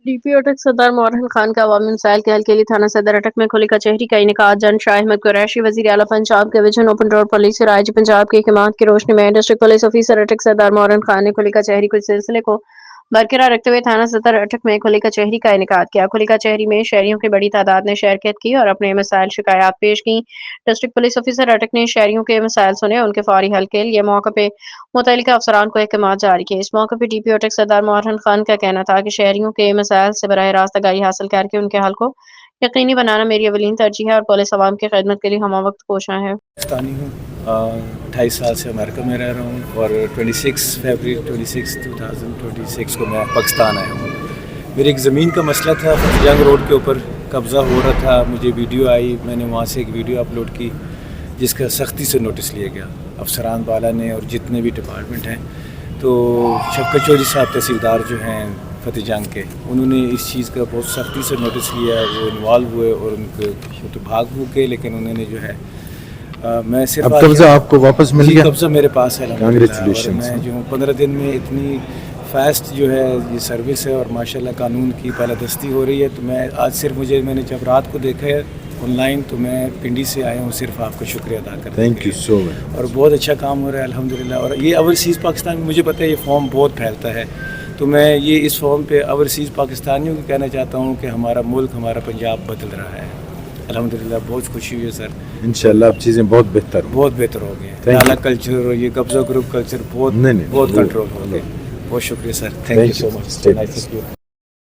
D P اٹک صدر مورہن خان کا عوامی مسائل کے حل کے لیے تھانہ صدر اٹک میں کھلی کچہری کا انعقاد۔ جنرل شاہ احمد قریشی وزیر اعلیٰ پنجاب کے ویژن اوپن ڈور پالیسی رائج پنجاب کی خدمات کی روشنی میں ڈسٹرکٹ پولیس آفیسر اٹک سردار مورہن خان نے کھلی کچہری کے سلسلے کو برقرار رکھتے ہوئے تھانہ صدر اٹک میں کھلی کچہری کا انعقاد کیا۔ کھلی کچہری میں شہریوں کی بڑی تعداد نے شرکت کی اور اپنے مسائل شکایات پیش کی۔ ڈسٹرکٹ پولیس آفیسر اٹک نے شہریوں کے مسائل سنے، ان کے فوری حل کے لیے موقع پہ متعلقہ افسران کو احکامات جاری کیے۔ اس موقع پہ ڈی پی اٹک سردار مورہن خان کا کہنا تھا کہ شہریوں کے مسائل سے براہ راست آگاہی حاصل کر کے ان کے حل کو یقینی بنانا میری اولین ترجیح ہے اور پولیس عوام کی خدمت کے لیے ہمہ وقت کوشاں ہے۔ پاکستانی ہوں، 28 سال سے امریکہ میں رہ رہا ہوں اور 26 فروری 2026 کو میں پاکستان آیا ہوں۔ میری ایک زمین کا مسئلہ تھا، جنگ روڈ کے اوپر قبضہ ہو رہا تھا، مجھے ویڈیو آئی، میں نے وہاں سے ایک ویڈیو اپلوڈ کی جس کا سختی سے نوٹس لیا گیا افسران بالا نے اور جتنے بھی ڈپارٹمنٹ ہیں۔ تو شفقت چودھری صاحب تحصیلدار جو ہیں فتح جنگ کے، انہوں نے اس چیز کا بہت سختی سے نوٹس لیا، وہ انوالو ہوئے اور ان کے تو بھاگ کے، لیکن انہوں نے جو ہے میں صرف اب قبضہ آپ کو واپس مل گیا؟ قبضہ میرے پاس ہے کانگریچولیشن۔ میں جو 15 دن میں اتنی فاسٹ جو ہے یہ سروس ہے اور ماشاءاللہ قانون کی بالادستی ہو رہی ہے، تو میں آج صرف میں نے جب رات کو دیکھا ہے آن لائن تو میں پنڈی سے آیا ہوں صرف آپ کا شکریہ ادا کرنے کے لیے۔ تھینک یو سو مچ۔ اور بہت اچھا کام ہو رہا ہے الحمدللہ۔ اور یہ اوورسیز پاکستان میں مجھے پتہ ہے یہ فارم بہت پھیلتا ہے، تو میں یہ اس فارم پہ اوورسیز پاکستانیوں کو کہنا چاہتا ہوں کہ ہمارا ملک، ہمارا پنجاب بدل رہا ہے الحمدللہ۔ بہت خوشی ہوئی ہے سر، انشاءاللہ اب چیزیں بہت بہتر ہو گئی۔ نالا کلچر اور یہ قبضہ گروپ کلچر بہت کنٹرول ہو گئے۔ بہت شکریہ سر، تھینک یو سو مچ۔